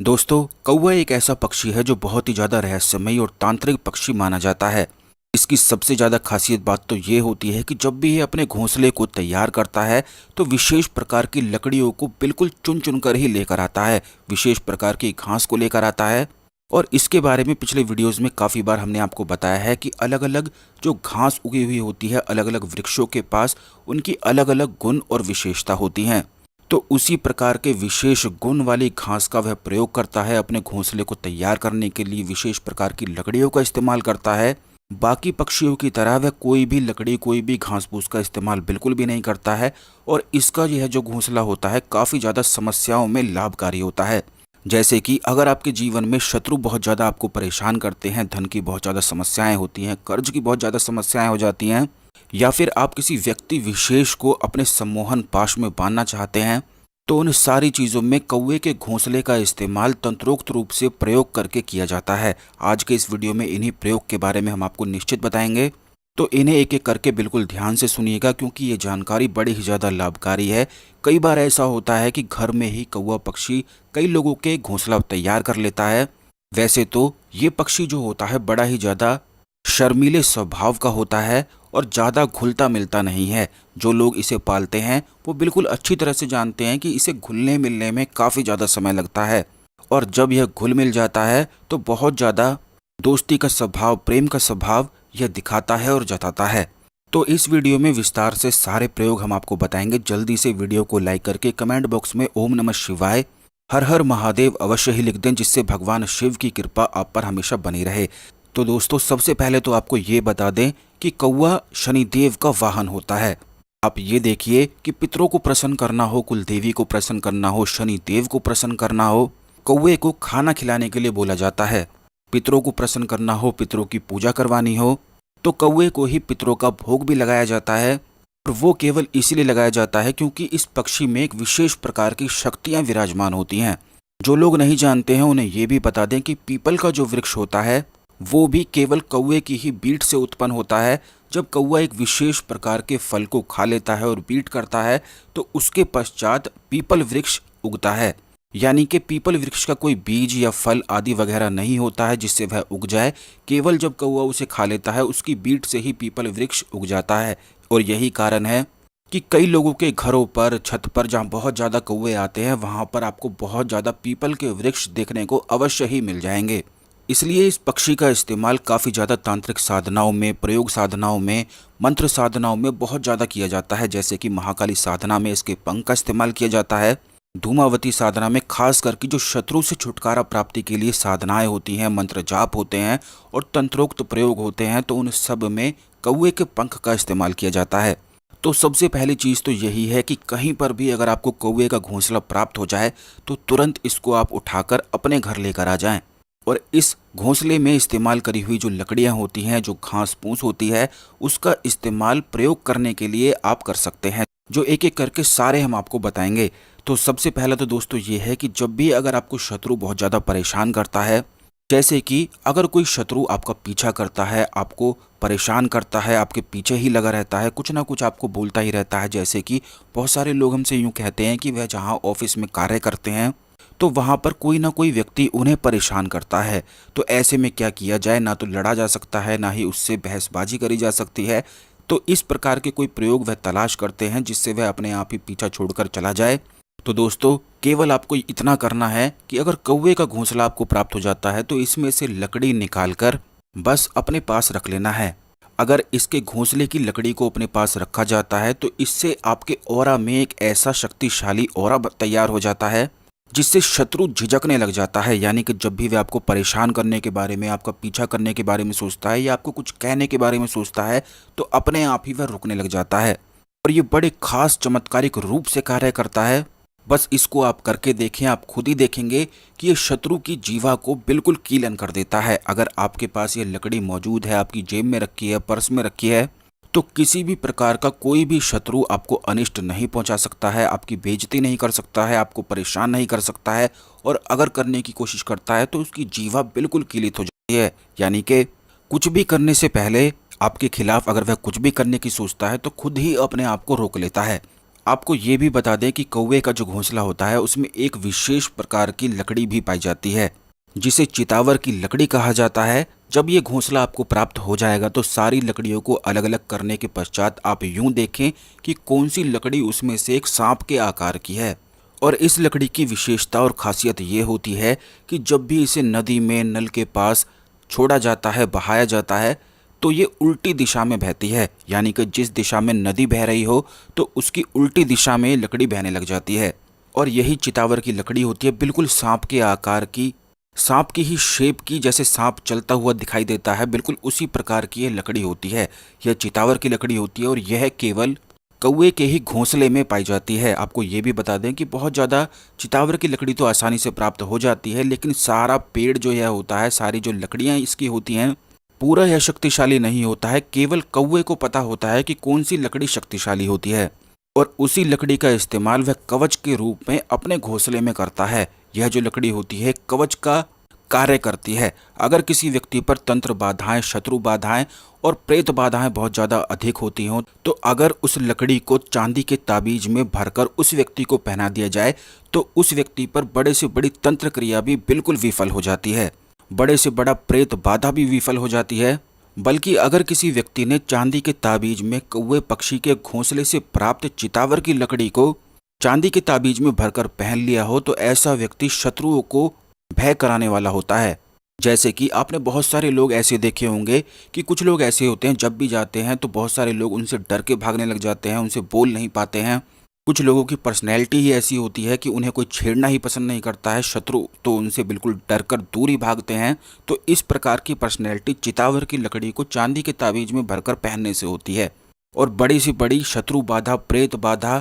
दोस्तों, कौवा एक ऐसा पक्षी है जो बहुत ही ज़्यादा रहस्यमयी और तांत्रिक पक्षी माना जाता है। इसकी सबसे ज़्यादा खासियत बात तो ये होती है कि जब भी ये अपने घोंसले को तैयार करता है तो विशेष प्रकार की लकड़ियों को बिल्कुल चुन चुन कर ही लेकर आता है, विशेष प्रकार की घास को लेकर आता है। और इसके बारे में पिछले वीडियोस में काफ़ी बार हमने आपको बताया है कि अलग अलग जो घास उगी हुई होती है अलग अलग वृक्षों के पास, उनकी अलग अलग गुण और विशेषता होती हैं। तो उसी प्रकार के विशेष गुण वाली घास का वह प्रयोग करता है, अपने घोंसले को तैयार करने के लिए विशेष प्रकार की लकड़ियों का इस्तेमाल करता है। बाकी पक्षियों की तरह वह कोई भी लकड़ी, कोई भी घास फूस का इस्तेमाल बिल्कुल भी नहीं करता है। और इसका यह जो घोंसला होता है काफ़ी ज़्यादा समस्याओं में लाभकारी होता है। जैसे कि अगर आपके जीवन में शत्रु बहुत ज़्यादा आपको परेशान करते हैं, धन की बहुत ज़्यादा समस्याएं होती हैं, कर्ज की बहुत ज़्यादा समस्याएं हो जाती हैं, या फिर आप किसी व्यक्ति विशेष को अपने सम्मोहन पाश में बांधना चाहते हैं, तो उन सारी चीज़ों में कौवे के घोंसले का इस्तेमाल तंत्रोक्त रूप से प्रयोग करके किया जाता है। आज के इस वीडियो में इन्हीं प्रयोग के बारे में हम आपको निश्चित बताएंगे, तो इन्हें एक एक करके बिल्कुल ध्यान से सुनिएगा क्योंकि ये जानकारी बड़ी ही ज़्यादा लाभकारी है। कई बार ऐसा होता है कि घर में ही कौवा पक्षी कई लोगों के घोंसला तैयार कर लेता है। वैसे तो ये पक्षी जो होता है बड़ा ही ज़्यादा शर्मीले स्वभाव का होता है और ज़्यादा घुलता मिलता नहीं है। जो लोग इसे पालते हैं वो बिल्कुल अच्छी तरह से जानते हैं कि इसे घुलने मिलने में काफ़ी ज़्यादा समय लगता है, और जब यह घुल मिल जाता है तो बहुत ज़्यादा दोस्ती का स्वभाव, प्रेम का स्वभाव यह दिखाता है और जताता है। तो इस वीडियो में विस्तार से सारे प्रयोग हम आपको बताएंगे। जल्दी से वीडियो को लाइक करके कमेंट बॉक्स में ओम नमः शिवाय, हर हर महादेव अवश्य ही लिख दें, जिससे भगवान शिव की कृपा आप पर हमेशा बनी रहे। तो दोस्तों, सबसे पहले तो आपको ये बता दें कि कौवा शनिदेव का वाहन होता है। आप ये देखिए कि पितरों को प्रसन्न करना हो, कुल देवी को प्रसन्न करना हो, शनिदेव को प्रसन्न करना हो, कौवे को खाना खिलाने के लिए बोला जाता है। पितरों को प्रसन्न करना हो, पितरों की पूजा करवानी हो, तो कौवे को ही पितरों का भोग भी लगाया जाता है। और वो केवल इसीलिए लगाया जाता है क्योंकि इस पक्षी में एक विशेष प्रकार की शक्तियां विराजमान होती हैं। जो लोग नहीं जानते हैं उन्हें ये भी बता दें कि पीपल का जो वृक्ष होता है वो भी केवल कौवे की ही बीट से उत्पन्न होता है। जब कौवा एक विशेष प्रकार के फल को खा लेता है और बीट करता है तो उसके पश्चात पीपल वृक्ष उगता है। यानी कि पीपल वृक्ष का कोई बीज या फल आदि वगैरह नहीं होता है जिससे वह उग जाए, केवल जब कौवा उसे खा लेता है उसकी बीट से ही पीपल वृक्ष उग जाता है। और यही कारण है कि कई लोगों के घरों पर, छत पर जहाँ बहुत ज़्यादा कौवे आते हैं वहाँ पर आपको बहुत ज़्यादा पीपल के वृक्ष देखने को अवश्य ही मिल जाएंगे। इसलिए इस पक्षी का इस्तेमाल काफ़ी ज़्यादा तांत्रिक साधनाओं में, प्रयोग साधनाओं में, मंत्र साधनाओं में बहुत ज़्यादा किया जाता है। जैसे कि महाकाली साधना में इसके पंख का इस्तेमाल किया जाता है। धूमावती साधना में खास करके जो शत्रु से छुटकारा प्राप्ति के लिए साधनाएं होती हैं, मंत्र जाप होते हैं और तंत्रोक्त प्रयोग होते हैं, तो उन सब में कौवे के पंख का इस्तेमाल किया जाता है। तो सबसे पहली चीज़ तो यही है कि कहीं पर भी अगर आपको कौवे का घोंसला प्राप्त हो जाए तो तुरंत इसको आप उठाकर अपने घर लेकर आ जाएं। और इस घोंसले में इस्तेमाल करी हुई जो लकड़ियां होती हैं, जो घास फूस होती है, उसका इस्तेमाल प्रयोग करने के लिए आप कर सकते हैं, जो एक एक करके सारे हम आपको बताएंगे। तो सबसे पहला तो दोस्तों ये है कि जब भी अगर आपको शत्रु बहुत ज़्यादा परेशान करता है, जैसे कि अगर कोई शत्रु आपका पीछा करता है, आपको परेशान करता है, आपके पीछे ही लगा रहता है, कुछ ना कुछ आपको बोलता ही रहता है, जैसे कि बहुत सारे लोग हमसे यूँ कहते हैं कि वह जहाँ ऑफिस में कार्य करते हैं तो वहाँ पर कोई ना कोई व्यक्ति उन्हें परेशान करता है। तो ऐसे में क्या किया जाए, ना तो लड़ा जा सकता है, ना ही उससे बहसबाजी करी जा सकती है। तो इस प्रकार के कोई प्रयोग वह तलाश करते हैं जिससे वह अपने आप ही पीछा छोड़कर चला जाए। तो दोस्तों, केवल आपको इतना करना है कि अगर कौवे का घोंसला आपको प्राप्त हो जाता है तो इसमें से लकड़ी निकालकर बस अपने पास रख लेना है। अगर इसके घोंसले की लकड़ी को अपने पास रखा जाता है तो इससे आपके ऑरा में एक ऐसा शक्तिशाली ऑरा तैयार हो जाता है जिससे शत्रु झिझकने लग जाता है। यानी कि जब भी वह आपको परेशान करने के बारे में, आपका पीछा करने के बारे में सोचता है या आपको कुछ कहने के बारे में सोचता है तो अपने आप ही वह रुकने लग जाता है। और ये बड़े खास चमत्कारिक रूप से कार्य करता है। बस इसको आप करके देखें, आप खुद ही देखेंगे कि ये शत्रु की जीवा को बिल्कुल कीलन कर देता है। अगर आपके पास ये लकड़ी मौजूद है, आपकी जेब में रखी है, पर्स में रखी है, तो किसी भी प्रकार का कोई भी शत्रु आपको अनिष्ट नहीं पहुंचा सकता है, आपकी बेइज्जती नहीं कर सकता है, आपको परेशान नहीं कर सकता है। और अगर करने की कोशिश करता है तो उसकी जीवा बिल्कुल कीलित हो जाती है। यानी कि कुछ भी करने से पहले आपके खिलाफ अगर वह कुछ भी करने की सोचता है तो खुद ही अपने आप को रोक लेता है। आपको ये भी बता दें कि कौवे का जो घोंसला होता है उसमें एक विशेष प्रकार की लकड़ी भी पाई जाती है जिसे चितावर की लकड़ी कहा जाता है। जब ये घोंसला आपको प्राप्त हो जाएगा तो सारी लकड़ियों को अलग अलग करने के पश्चात आप यूं देखें कि कौन सी लकड़ी उसमें से एक सांप के आकार की है। और इस लकड़ी की विशेषता और खासियत ये होती है कि जब भी इसे नदी में नल के पास छोड़ा जाता है, बहाया जाता है, तो ये उल्टी दिशा में बहती है। यानी कि जिस दिशा में नदी बह रही हो तो उसकी उल्टी दिशा में लकड़ी बहने लग जाती है। और यही चितावर की लकड़ी होती है, बिल्कुल सांप के आकार की, सांप की ही शेप की, जैसे सांप चलता हुआ दिखाई देता है, बिल्कुल उसी प्रकार की ये लकड़ी होती है। यह चितावर की लकड़ी होती है और यह केवल कौवे के ही घोंसले में पाई जाती है। आपको ये भी बता दें कि बहुत ज़्यादा चितावर की लकड़ी तो आसानी से प्राप्त हो जाती है, लेकिन सारा पेड़ जो यह होता है, सारी जो लकड़ियाँ इसकी होती हैं, पूरा यह शक्तिशाली नहीं होता है। केवल कौवे को पता होता है कि कौन सी लकड़ी शक्तिशाली होती है और उसी लकड़ी का इस्तेमाल वह कवच के रूप में अपने घोंसले में करता है। यह जो लकड़ी होती है कवच का कार्य करती है। अगर किसी व्यक्ति पर तंत्र बाधाएं, शत्रु बाधाएं और प्रेत बाधाएं बहुत ज़्यादा अधिक होती हों तो अगर उस लकड़ी को चांदी के ताबीज में भरकर उस व्यक्ति को पहना दिया जाए तो उस व्यक्ति पर बड़े से बड़ी तंत्र क्रिया भी बिल्कुल विफल हो जाती है, बड़े से बड़ा प्रेत बाधा भी विफल हो जाती है। बल्कि अगर किसी व्यक्ति ने चांदी के ताबीज में कौवे पक्षी के घोंसले से प्राप्त चितावर की लकड़ी को चांदी के ताबीज में भरकर पहन लिया हो तो ऐसा व्यक्ति शत्रुओं को भय कराने वाला होता है। जैसे कि आपने बहुत सारे लोग ऐसे देखे होंगे कि कुछ लोग ऐसे होते हैं जब भी जाते हैं तो बहुत सारे लोग उनसे डर के भागने लग जाते हैं, उनसे बोल नहीं पाते हैं। कुछ लोगों की पर्सनैलिटी ही ऐसी होती है कि उन्हें कोई छेड़ना ही पसंद नहीं करता है, शत्रु तो उनसे बिल्कुल डर कर दूर ही भागते हैं। तो इस प्रकार की पर्सनैलिटी चितावर की लकड़ी को चांदी के ताबीज में भरकर पहनने से होती है। और बड़ी से बड़ी शत्रु बाधा, प्रेत बाधा,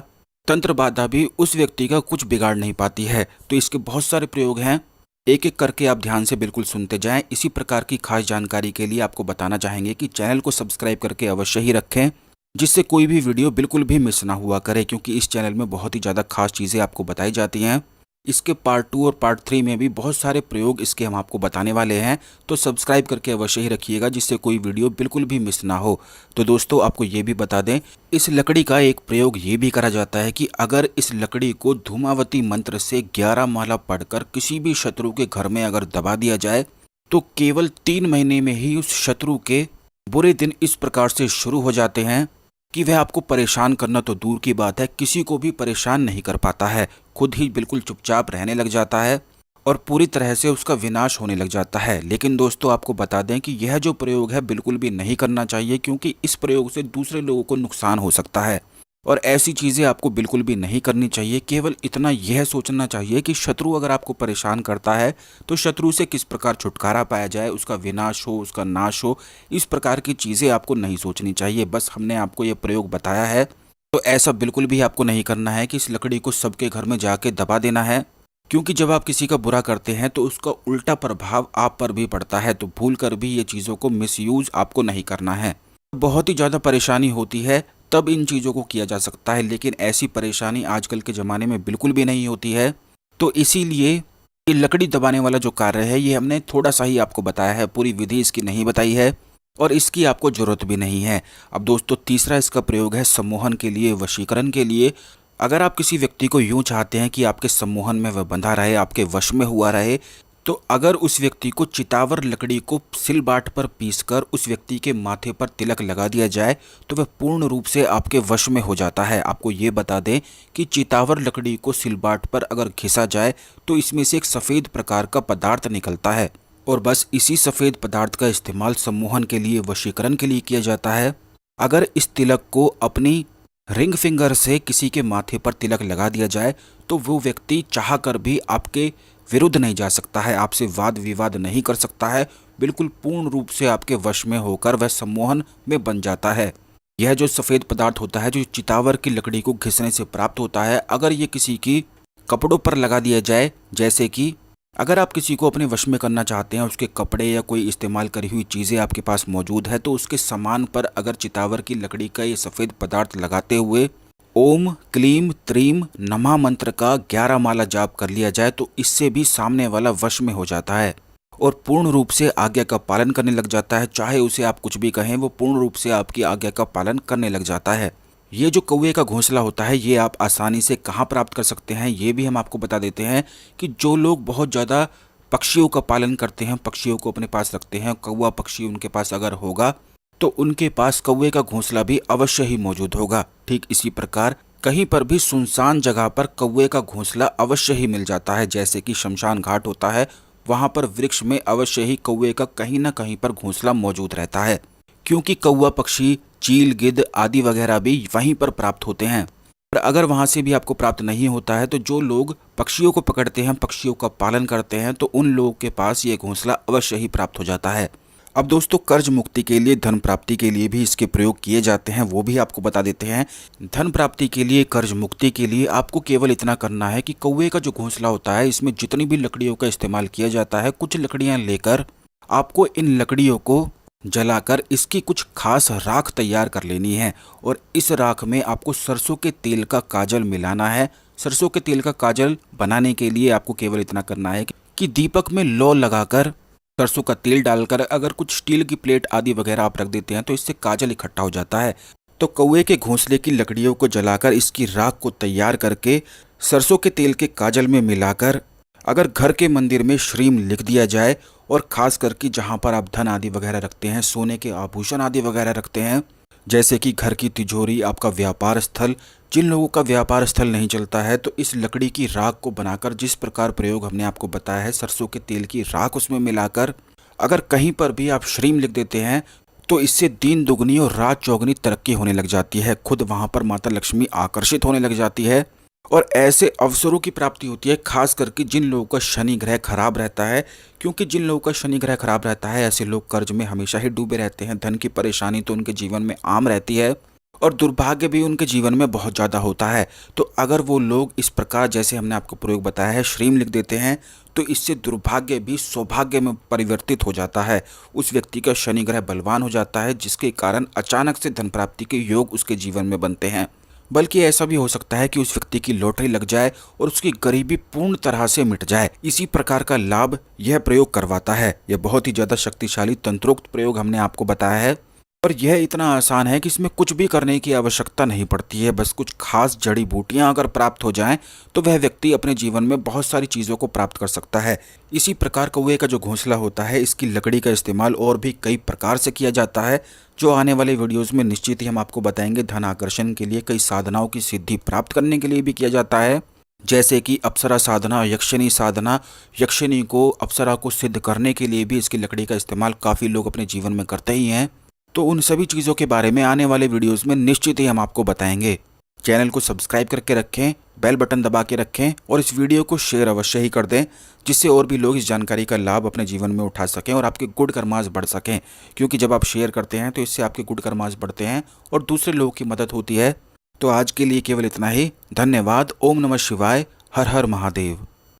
तंत्र बाधा भी उस व्यक्ति का कुछ बिगाड़ नहीं पाती है। तो इसके बहुत सारे प्रयोग हैं, एक एक करके आप ध्यान से बिल्कुल सुनते जाएं। इसी प्रकार की खास जानकारी के लिए आपको बताना चाहेंगे कि चैनल को सब्सक्राइब करके अवश्य ही रखें, जिससे कोई भी वीडियो बिल्कुल भी मिस ना हुआ करे, क्योंकि इस चैनल में बहुत ही ज़्यादा खास चीज़ें आपको बताई जाती हैं। इसके पार्ट 2 और पार्ट 3 में भी बहुत सारे प्रयोग इसके हम आपको बताने वाले हैं, तो सब्सक्राइब करके अवश्य ही रखिएगा जिससे कोई वीडियो बिल्कुल भी मिस ना हो। तो दोस्तों आपको ये भी बता दें, इस लकड़ी का एक प्रयोग ये भी करा जाता है कि अगर इस लकड़ी को धूमावती मंत्र से 11 माला पढ़कर किसी भी शत्रु के घर में अगर दबा दिया जाए तो केवल 3 महीने में ही उस शत्रु के बुरे दिन इस प्रकार से शुरू हो जाते हैं कि वह आपको परेशान करना तो दूर की बात है, किसी को भी परेशान नहीं कर पाता है, खुद ही बिल्कुल चुपचाप रहने लग जाता है और पूरी तरह से उसका विनाश होने लग जाता है। लेकिन दोस्तों आपको बता दें कि यह जो प्रयोग है बिल्कुल भी नहीं करना चाहिए, क्योंकि इस प्रयोग से दूसरे लोगों को नुकसान हो सकता है और ऐसी चीज़ें आपको बिल्कुल भी नहीं करनी चाहिए। केवल इतना यह सोचना चाहिए कि शत्रु अगर आपको परेशान करता है तो शत्रु से किस प्रकार छुटकारा पाया जाए, उसका विनाश हो, उसका नाश हो, इस प्रकार की चीज़ें आपको नहीं सोचनी चाहिए। बस हमने आपको यह प्रयोग बताया है, तो ऐसा बिल्कुल भी आपको नहीं करना है कि इस लकड़ी को सबके घर में जाके दबा देना है, क्योंकि जब आप किसी का बुरा करते हैं तो उसका उल्टा प्रभाव आप पर भी पड़ता है। तो भूल कर भी ये चीज़ों को मिसयूज आपको नहीं करना है। बहुत ही ज़्यादा परेशानी होती है तब इन चीज़ों को किया जा सकता है, लेकिन ऐसी परेशानी आजकल के ज़माने में बिल्कुल भी नहीं होती है। तो इसीलिए ये लकड़ी दबाने वाला जो कार्य है ये हमने थोड़ा सा ही आपको बताया है, पूरी विधि इसकी नहीं बताई है और इसकी आपको ज़रूरत भी नहीं है। अब दोस्तों तीसरा इसका प्रयोग है सम्मोहन के लिए, वशीकरण के लिए। अगर आप किसी व्यक्ति को यूँ चाहते हैं कि आपके सम्मोहन में वह बंधा रहे, आपके वश में हुआ रहे, तो अगर उस व्यक्ति को चितावर लकड़ी को सिलबाट पर पीसकर उस व्यक्ति के माथे पर तिलक लगा दिया जाए तो वह पूर्ण रूप से आपके वश में हो जाता है। आपको ये बता दें कि चितावर लकड़ी को सिलबाट पर अगर घिसा जाए तो इसमें से एक सफ़ेद प्रकार का पदार्थ निकलता है और बस इसी सफ़ेद पदार्थ का इस्तेमाल सम्मोहन के लिए, वशीकरण के लिए किया जाता है। अगर इस तिलक को अपनी रिंग फिंगर से किसी के माथे पर तिलक लगा दिया जाए तो वो व्यक्ति चाह कर भी आपके विरुद्ध नहीं जा सकता है, आपसे वाद विवाद नहीं कर सकता है, बिल्कुल पूर्ण रूप से आपके वश में होकर वह सम्मोहन में बन जाता है। यह जो सफ़ेद पदार्थ होता है जो चितावर की लकड़ी को घिसने से प्राप्त होता है, अगर ये किसी की कपड़ों पर लगा दिया जाए, जैसे कि अगर आप किसी को अपने वश में करना चाहते हैं, उसके कपड़े या कोई इस्तेमाल करी हुई चीज़ें आपके पास मौजूद है, तो उसके सामान पर अगर चितावर की लकड़ी का ये सफ़ेद पदार्थ लगाते हुए ओम क्लीम त्रीम नमः मंत्र का 11 माला जाप कर लिया जाए तो इससे भी सामने वाला वश में हो जाता है और पूर्ण रूप से आज्ञा का पालन करने लग जाता है। चाहे उसे आप कुछ भी कहें, वो पूर्ण रूप से आपकी आज्ञा का पालन करने लग जाता है। ये जो कौवे का घोंसला होता है ये आप आसानी से कहाँ प्राप्त कर सकते हैं ये भी हम आपको बता देते हैं कि जो लोग बहुत ज़्यादा पक्षियों का पालन करते हैं, पक्षियों को अपने पास रखते हैं, कौवा पक्षी उनके पास अगर होगा तो उनके पास कौवे का घोंसला भी अवश्य ही मौजूद होगा। ठीक इसी प्रकार कहीं पर भी सुनसान जगह पर कौवे का घोंसला अवश्य ही मिल जाता है। जैसे कि शमशान घाट होता है, वहां पर वृक्ष में अवश्य ही कौवे का कहीं ना कहीं पर घोंसला मौजूद रहता है, क्योंकि कौवा पक्षी, चील, गिद्ध आदि वगैरह भी वहीं पर प्राप्त होते हैं। पर अगर वहां से भी आपको प्राप्त नहीं होता है तो जो लोग पक्षियों को पकड़ते हैं, पक्षियों का पालन करते हैं, तो उन लोगों के पास ये घोंसला अवश्य ही प्राप्त हो जाता है। अब दोस्तों, कर्ज मुक्ति के लिए, धन प्राप्ति के लिए भी इसके प्रयोग किए जाते हैं, वो भी आपको बता देते हैं। धन प्राप्ति के लिए, कर्ज मुक्ति के लिए आपको केवल इतना करना है कि कौवे का जो घोंसला होता है इसमें जितनी भी लकड़ियों का इस्तेमाल किया जाता है, कुछ लकड़ियां लेकर आपको इन लकड़ियों को जलाकर इसकी कुछ खास राख तैयार कर लेनी है। और इस राख में आपको सरसों के तेल का काजल मिलाना है। सरसों के तेल का काजल बनाने के लिए आपको केवल इतना करना है कि दीपक में लौ लगाकर सरसों का तेल डालकर अगर कुछ स्टील की प्लेट आदि वगैरह आप रख देते हैं तो इससे काजल इकट्ठा हो जाता है। तो कौवे के घोंसले की लकड़ियों को जलाकर इसकी राख को तैयार करके सरसों के तेल के काजल में मिलाकर अगर घर के मंदिर में श्रीम लिख दिया जाए, और खास करके जहाँ पर आप धन आदि वगैरह रखते हैं, सोने के आभूषण आदि वगैरह रखते हैं, जैसे कि घर की तिजोरी, आपका व्यापार स्थल, जिन लोगों का व्यापार स्थल नहीं चलता है तो इस लकड़ी की राख को बनाकर, जिस प्रकार प्रयोग हमने आपको बताया है, सरसों के तेल की राख उसमें मिलाकर अगर कहीं पर भी आप श्रीम लिख देते हैं तो इससे दिन दुगनी और रात चौगनी तरक्की होने लग जाती है। खुद वहां पर माता लक्ष्मी आकर्षित होने लग जाती है और ऐसे अवसरों की प्राप्ति होती है, खास करके जिन लोगों का शनि ग्रह खराब रहता है। क्योंकि जिन लोगों का शनि ग्रह खराब रहता है ऐसे लोग कर्ज में हमेशा ही डूबे रहते हैं। धन की परेशानी तो उनके जीवन में आम रहती है और दुर्भाग्य भी उनके जीवन में बहुत ज़्यादा होता है। तो अगर वो लोग इस प्रकार, जैसे हमने आपको प्रयोग बताया है, श्रीम लिख देते हैं तो इससे दुर्भाग्य भी सौभाग्य में परिवर्तित हो जाता है। उस व्यक्ति का शनि ग्रह बलवान हो जाता है, जिसके कारण अचानक से धन प्राप्ति के योग उसके जीवन में बनते हैं। बल्कि ऐसा भी हो सकता है कि उस व्यक्ति की लॉटरी लग जाए और उसकी गरीबी पूर्ण तरह से मिट जाए। इसी प्रकार का लाभ यह प्रयोग करवाता है। यह बहुत ही ज्यादा शक्तिशाली तंत्रोक्त प्रयोग हमने आपको बताया है और यह इतना आसान है कि इसमें कुछ भी करने की आवश्यकता नहीं पड़ती है। बस कुछ खास जड़ी बूटियां अगर प्राप्त हो जाएं तो वह व्यक्ति अपने जीवन में बहुत सारी चीज़ों को प्राप्त कर सकता है। इसी प्रकार कौवे का जो घोंसला होता है, इसकी लकड़ी का इस्तेमाल और भी कई प्रकार से किया जाता है, जो आने वाले वीडियोज़ में निश्चित ही हम आपको बताएंगे। धन आकर्षण के लिए, कई साधनाओं की सिद्धि प्राप्त करने के लिए भी किया जाता है, जैसे कि अप्सरा साधना, यक्षिणी साधना। यक्षिणी को, अप्सरा को सिद्ध करने के लिए भी इसकी लकड़ी का इस्तेमाल काफ़ी लोग अपने जीवन में करते ही हैं। तो उन सभी चीज़ों के बारे में आने वाले वीडियोस में निश्चित ही हम आपको बताएंगे। चैनल को सब्सक्राइब करके रखें, बेल बटन दबा के रखें और इस वीडियो को शेयर अवश्य ही कर दें, जिससे और भी लोग इस जानकारी का लाभ अपने जीवन में उठा सकें और आपके गुड कर्मास बढ़ सकें। क्योंकि जब आप शेयर करते हैं तो इससे आपके गुड कर्मास बढ़ते हैं और दूसरे लोगों की मदद होती है। तो आज के लिए केवल इतना ही। धन्यवाद। ओम नमः शिवाय। हर हर महादेव।